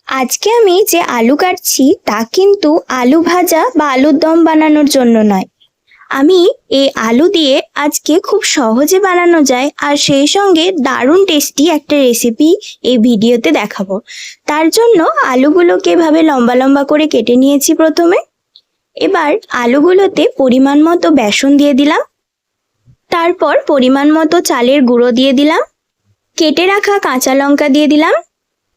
আজকে আমি যে আলু কাটছি তা কিন্তু আলু ভাজা বা আলুর দম বানানোর জন্য নয়। আমি এই আলু দিয়ে আজকে খুব সহজে বানানো যায় আর সেই সঙ্গে দারুণ টেস্টি একটা রেসিপি এই ভিডিওতে দেখাবো। তার জন্য আলুগুলোকে এভাবে লম্বা লম্বা করে কেটে নিয়েছি প্রথমে। এবার আলুগুলোতে পরিমাণ মতো বেসন দিয়ে দিলাম, তারপর পরিমাণ মতো চালের গুঁড়ো দিয়ে দিলাম, কেটে রাখা কাঁচা লঙ্কা দিয়ে দিলাম,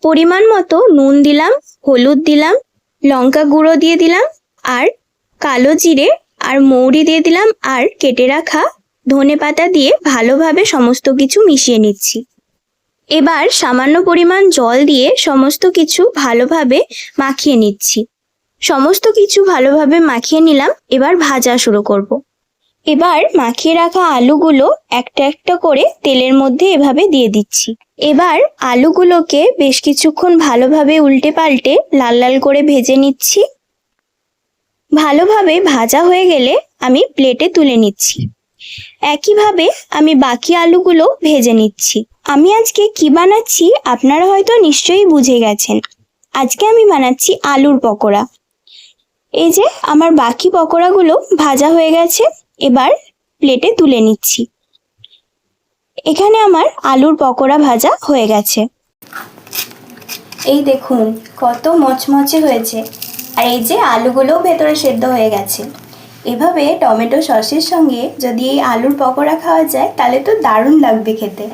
পরিমাণ মতো নুন দিলাম, হলুদ দিলাম, লঙ্কা গুঁড়ো দিয়ে দিলাম, আর কালো জিরে আর মৌরি দিয়ে দিলাম, আর কেটে রাখা ধনেপাতা দিয়ে ভালোভাবে সমস্ত কিছু মিশিয়ে নিচ্ছি। এবার সামান্য পরিমাণ জল দিয়ে সমস্ত কিছু ভালোভাবে মাখিয়ে নিচ্ছি। সমস্ত কিছু ভালোভাবে মাখিয়ে নিলাম, এবার ভাজা শুরু করব। এবার মাখিয়ে রাখা আলুগুলো একটা একটা করে তেলের মধ্যে এভাবে দিয়ে দিচ্ছি। এবার আলুগুলোকে বেশ কিছুক্ষণ ভালোভাবে উল্টে পাল্টে লাল লাল করে ভেজে নিচ্ছি। ভালোভাবে ভাজা হয়ে গেলে আমি প্লেটে তুলে নিচ্ছি। একইভাবে আমি বাকি আলুগুলো ভেজে নিচ্ছি। আমি আজকে কি বানাচ্ছি আপনারা হয়তো নিশ্চয়ই বুঝে গেছেন। আজকে আমি বানাচ্ছি আলুর পকোড়া। এই যে আমার বাকি পকোড়াগুলো ভাজা হয়ে গেছে, এবার প্লেটে তুলে নিচ্ছি। এখানে আমার আলুর পকোড়া ভাজা হয়ে গেছে। এই দেখুন কত মচমচে হয়েছে, আর এই যে আলুগুলোও ভেতরে সেদ্ধ হয়ে গেছে। এভাবে টমেটো সসের সঙ্গে যদি এই আলুর পকোড়া খাওয়া যায় তাহলে তো দারুণ লাগবে খেতে।